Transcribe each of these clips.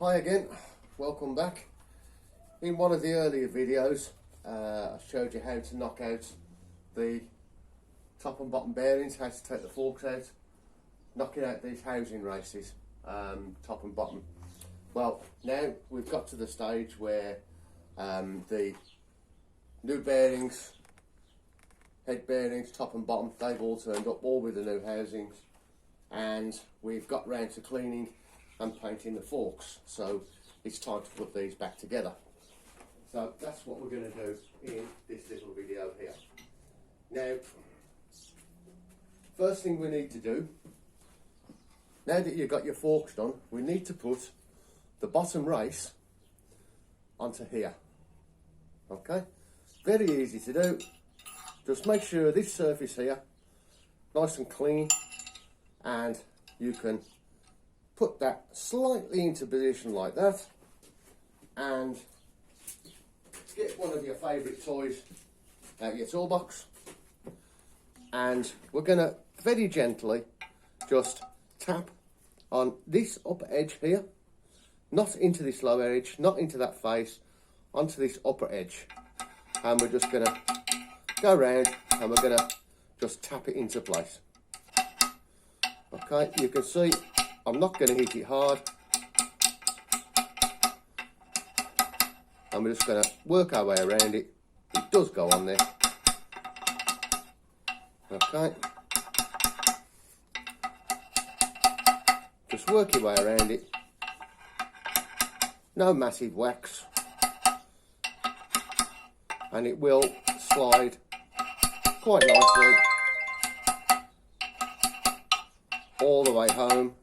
Hi again, welcome back. In one of the earlier videos I showed you how to knock out the top and bottom bearings, how to take the forks out, knocking out these housing races, top and bottom. Well, now we've got to the stage where the new bearings, head bearings, top and bottom, they've all turned up, all with the new housings, and we've got round to cleaning and painting the forks, so it's time to put these back together. So that's what we're going to do in this little video here. Now, first thing we need to do, now that you've got your forks done, we need to put the bottom race onto here. Okay, very easy to do. Just make sure this surface here nice and clean, and you can put that slightly into position like that, and get one of your favourite toys out your toolbox, and we're going to very gently just tap on this upper edge here, not into this lower edge, not into that face, onto this upper edge, and we're just going to go around and we're going to just tap it into place. Okay, you can see I'm not going to hit it hard, and we're just going to work our way around it. It does go on there. Okay, just work your way around it. No massive whacks, and it will slide quite nicely all the way home.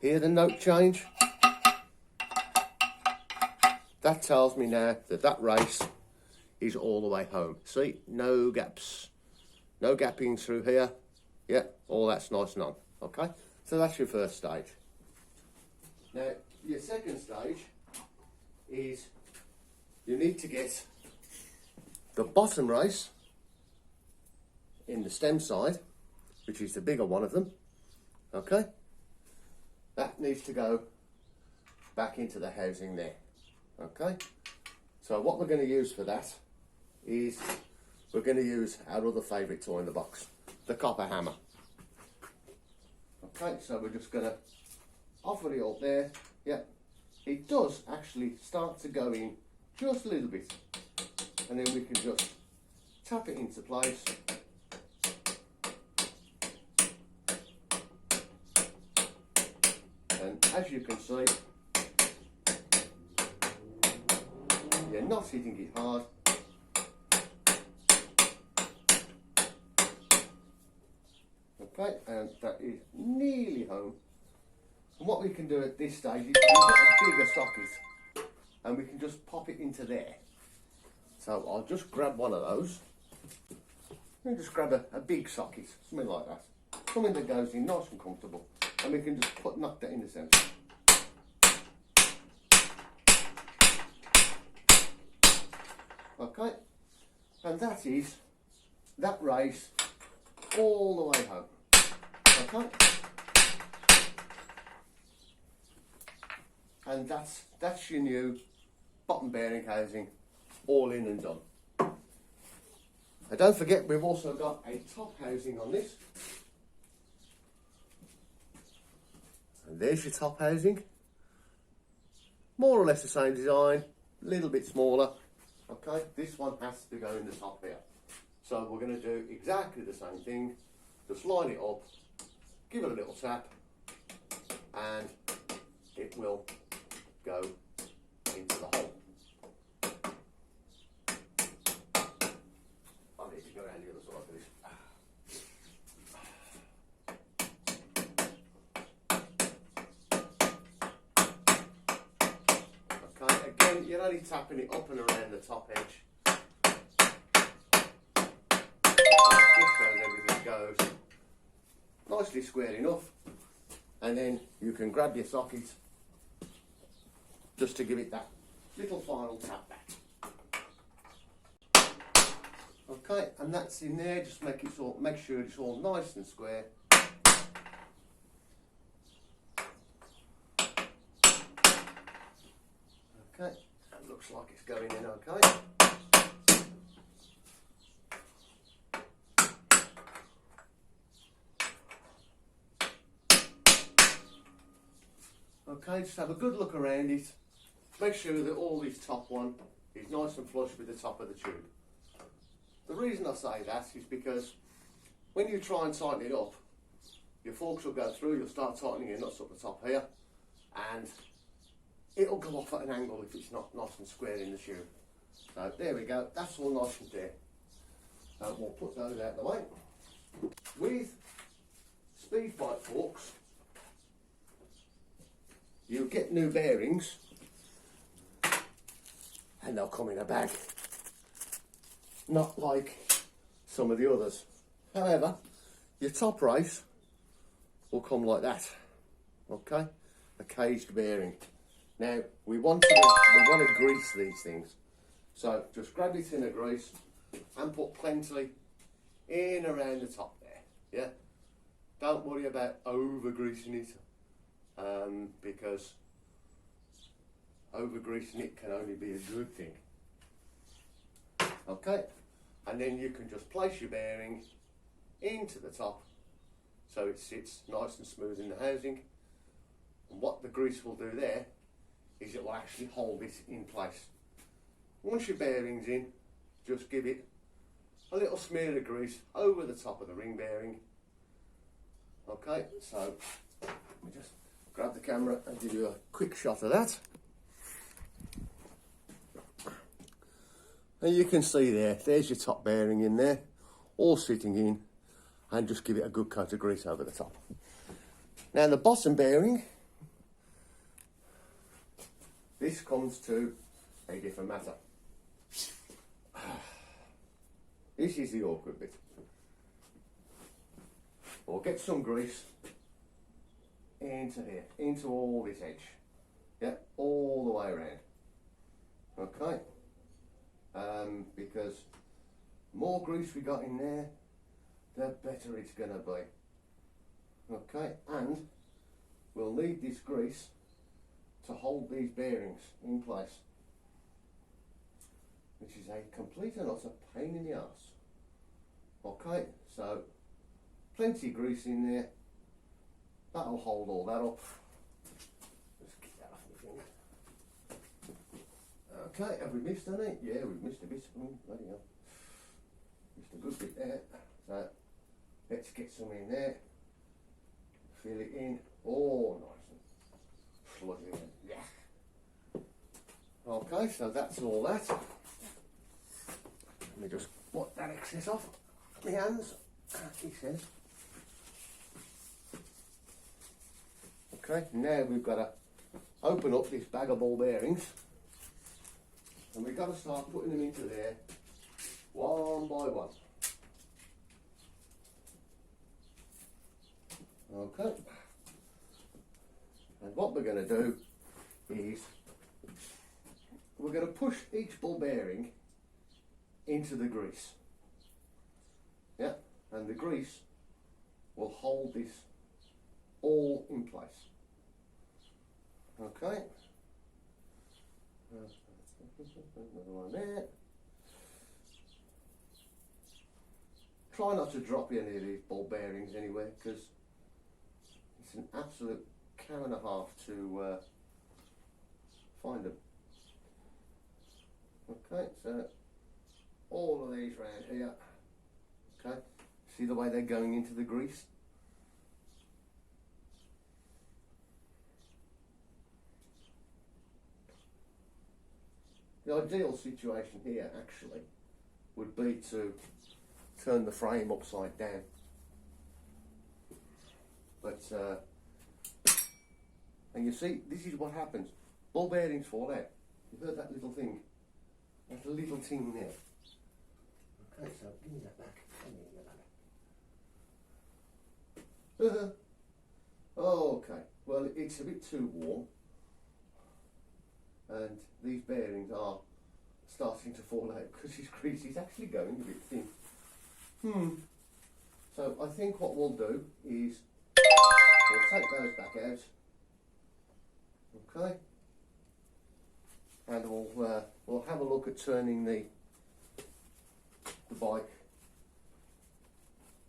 Hear the note change? That tells me now that that race is all the way home. See, no gaps, no gapping through here. Yeah, all that's nice and on. Okay, so that's your first stage. Now, your second stage is you need to get the bottom race in the stem side, which is the bigger one of them. Okay, that needs to go back into the housing there. Okay, so what we're going to use for that is we're going to use our other favourite toy in the box, the copper hammer. Okay, so we're just going to offer it up there. Yeah, it does actually start to go in just a little bit, and then we can just tap it into place. And as you can see, you're not hitting it hard. Okay, and that is nearly home. And what we can do at this stage is we get a bigger socket and we can just pop it into there. So I'll just grab one of those and just grab a big socket, something like that. Something that goes in nice and comfortable, and we can just knock that in the centre. Okay, and that is that race all the way home. Okay, and that's your new bottom bearing housing, all in and done. And don't forget, we've also got a top housing on this. And there's your top housing. More or less the same design, a little bit smaller. Okay, this one has to go in the top here. So we're going to do exactly the same thing. Just line it up, give it a little tap, and it will go into the hole. I need to go around the other side for this. Okay, again, you're only tapping it up and around the top edge. Just so everything goes nicely square enough, and then you can grab your socket just to give it that little final tap back. Okay, and that's in there. Just make sure it's all nice and square. Okay, that looks like it's going in okay. Okay, just have a good look around it. Make sure that all this top one is nice and flush with the top of the tube. The reason I say that is because when you try and tighten it up, your forks will go through, you'll start tightening your nuts up the top here, and it'll go off at an angle if it's not nice and square in the tube. So there we go, that's all nice and there. We'll put those out of the way. With speed bike forks, you'll get new bearings and they'll come in a bag, not like some of the others. However, your top race will come like that, okay? A caged bearing. Now, we want to grease these things. So just grab your tin of grease and put plenty in around the top there, yeah? Don't worry about over greasing it, because over greasing it can only be a good thing. Okay, and then you can just place your bearing into the top so it sits nice and smooth in the housing. And what the grease will do there is it will actually hold it in place. Once your bearing's in, just give it a little smear of grease over the top of the ring bearing. Okay, so let me just grab the camera and give you a quick shot of that. And you can see there's your top bearing in there, all sitting in, and just give it a good coat of grease over the top. Now the bottom bearing, this comes to a different matter. This is the awkward bit. We'll get some grease into here, into all this edge, yeah, all the way around, okay? Because more grease we got in there, the better it's going to be, okay? And we'll need this grease to hold these bearings in place, which is a complete and utter pain in the arse. Okay, so plenty of grease in there, that'll hold all that up. Just get that off my finger. Okay, have we missed any? Yeah, we've missed a bit. Bloody hell. Missed a good bit there. So let's get some in there. Fill it in. Oh, nice and fluffy. Yeah. Okay, so that's all that. Let me just wipe that excess off my hands. He says. Okay, now we've got to open up this bag of ball bearings, and we've got to start putting them into there one by one. Okay, and what we're going to do is we're going to push each ball bearing into the grease, yeah, and the grease will hold this all in place. Okay, another one there. Try not to drop any of these ball bearings anywhere, because it's an absolute cow and a half to find them. Okay, so all of these round here. Okay, see the way they're going into the grease? The ideal situation here actually would be to turn the frame upside down, but and you see, this is what happens. Ball bearings fall out. You heard that little thing? That little thing there. Okay, so give me that back. Okay, well, it's a bit too warm, and these bearings are starting to fall out because his grease is actually going a bit thin. So I think what we'll do is we'll take those back out, okay, and we'll have a look at turning the bike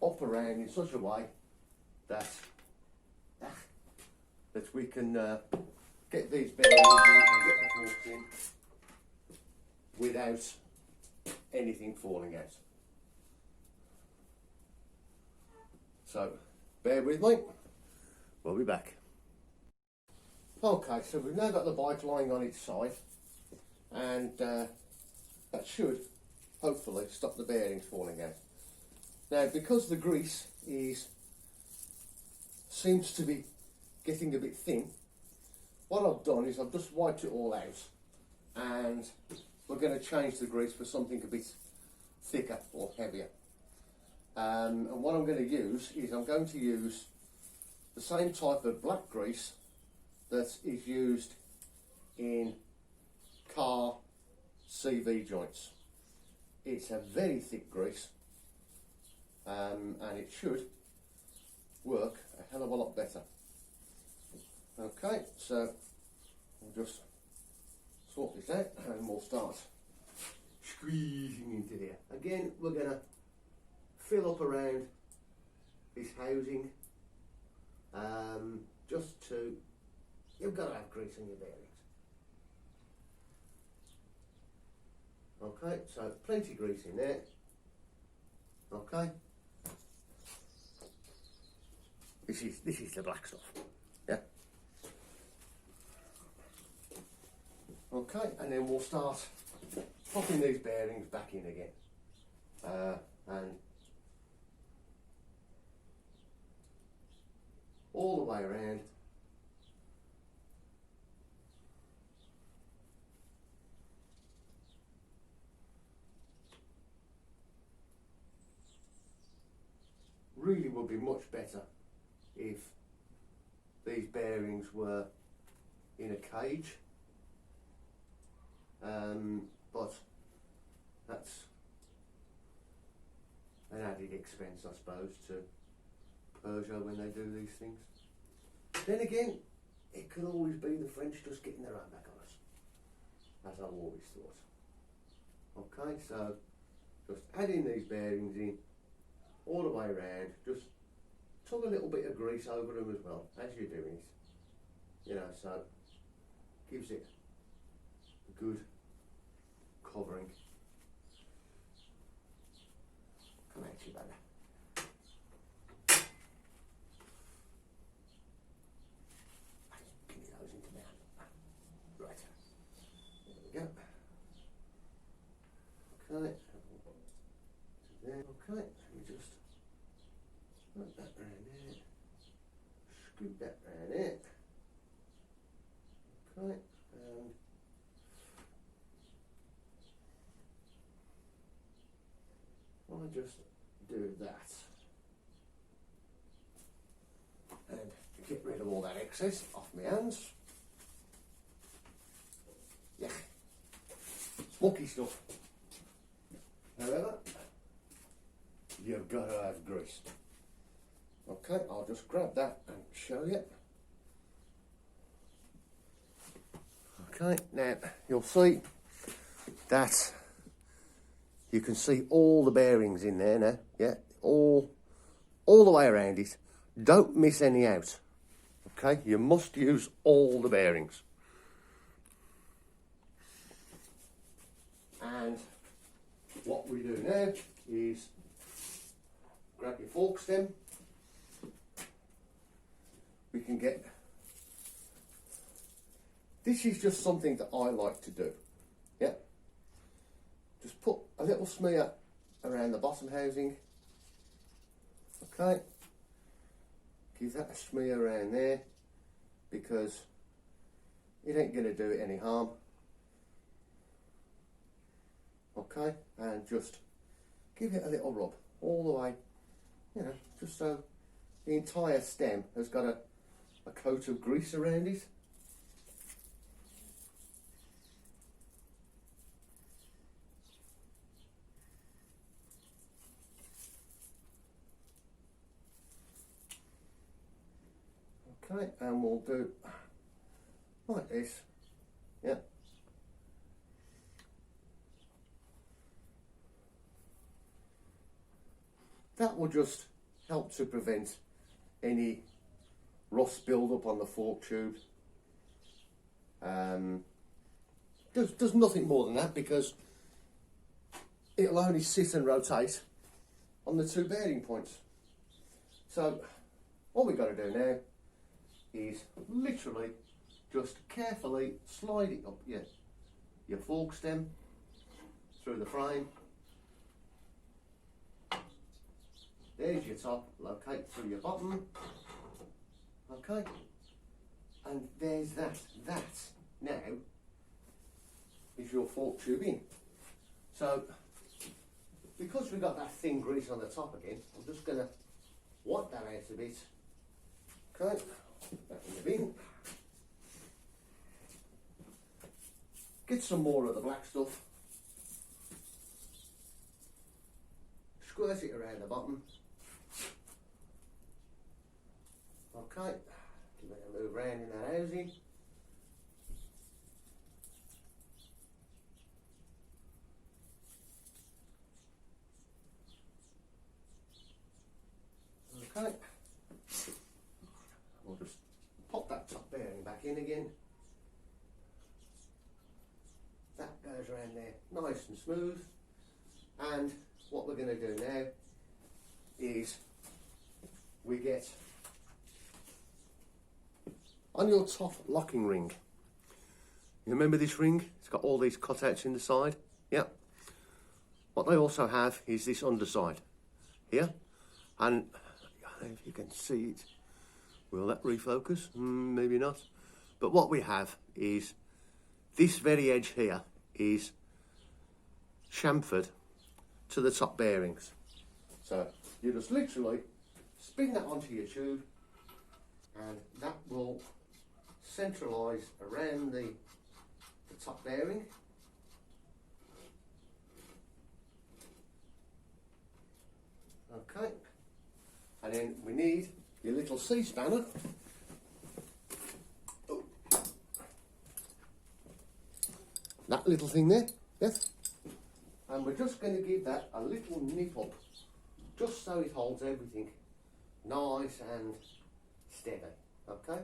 up around in such a way that we can get these bearings in and get the forks in without anything falling out. So bear with me, we'll be back. Okay, so we've now got the bike lying on its side, and that should hopefully stop the bearings falling out. Now, because the grease seems to be getting a bit thin, what I've done is I've just wiped it all out, and we're going to change the grease for something a bit thicker or heavier. And what I'm going to use is I'm going to use the same type of black grease that is used in car CV joints. It's a very thick grease, and it should work a hell of a lot better. Okay, so we'll just sort this out and we'll start squeezing into here. Again, we're going to fill up around this housing, just to, you've got to have grease on your bearings. Okay, so plenty of grease in there. Okay, this is the black stuff. Yeah. Okay, and then we'll start popping these bearings back in again, and all the way around. Really would be much better if these bearings were in a cage, but that's an added expense, I suppose, to Peugeot when they do these things. Then again, it could always be the French just getting their own back on us, as I've always thought. Okay, so just adding these bearings in all the way around, just tug a little bit of grease over them as well as you're doing it, you know, so gives it a good covering. Come at you, brother. Give me those into my hand. Right, there we go. Okay, there. Okay, let me just put that round there, scoop that round there. Okay, and I'll just do that and get rid of all that excess off my hands. Yeah, smoky stuff. However, you've got to have grease. Okay, I'll just grab that and show you. Okay, now you'll see that you can see all the bearings in there now. Yeah, all the way around it. Don't miss any out. Okay, you must use all the bearings. And what we do now is grab your fork stem. We can get, this is just something that I like to do. Yeah, just put a little smear around the bottom housing. Okay, give that a smear around there, because it ain't going to do it any harm. Okay, and just give it a little rub all the way, you know, just so the entire stem has got a coat of grease around it. Okay, and we'll do like this. Yeah. That will just help to prevent any rust build up on the fork tube. There's nothing more than that, because it'll only sit and rotate on the two bearing points. So all we've got to do now is literally just carefully slide it up your fork stem through the frame. There's your top, locate through your bottom. Okay, and there's that. That now is your fork tube in. So because we've got that thin grease on the top again, I'm just going to wipe that out a bit. Okay, back in the bin. Get some more of the black stuff. Squirt it around the bottom. Okay, give it a move around in that housing. Okay, we'll just pop that top bearing back in again. That goes around there nice and smooth. And what we're going to do now is we get on your top locking ring. You remember this ring? It's got all these cutouts in the side. Yeah. What they also have is this underside here, and I don't know if you can see it. Will that refocus? Maybe not. But what we have is this very edge here is chamfered to the top bearings. So you just literally spin that onto your tube, and that will centralise around the top bearing. Okay, and then we need your little C-spanner. Oh. That little thing there, yes? And we're just going to give that a little nip up, just so it holds everything nice and steady. Okay?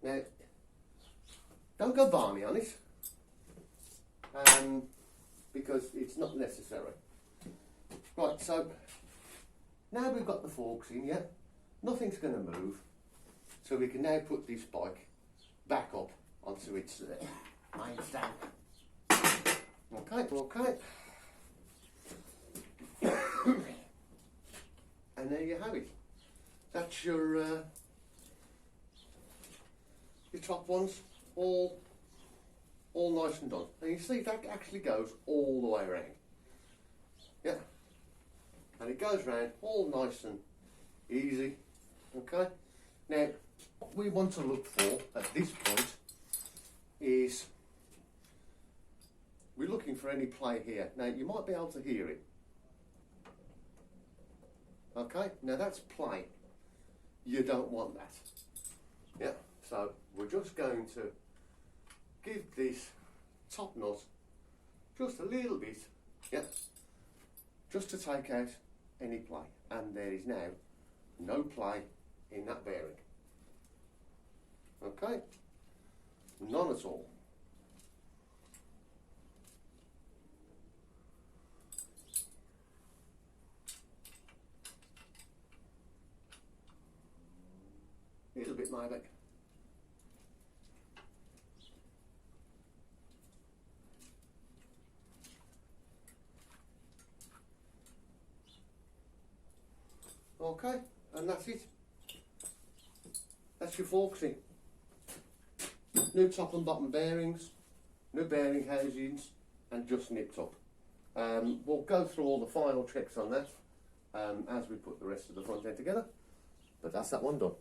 Now, don't go balmy on it, because it's not necessary. Right, so now we've got the forks in, yeah? Nothing's going to move, so we can now put this bike back up onto its main stand. Okay, okay. And there you have it. That's your top ones all nice and done. And you see that actually goes all the way around. Yeah. And it goes round all nice and easy. Okay. Now what we want to look for at this point is we're looking for any play here. Now you might be able to hear it. Okay, now that's play. You don't want that. Yeah, so we're just going to give this top nut just a little bit, yeah, just to take out any play. And there is now no play in that bearing. Okay, none at all. A little bit maybe. Okay, and that's it. That's your forksy. New top and bottom bearings, new bearing housings, and just nipped up. We'll go through all the final checks on that as we put the rest of the front end together, but that's that one done.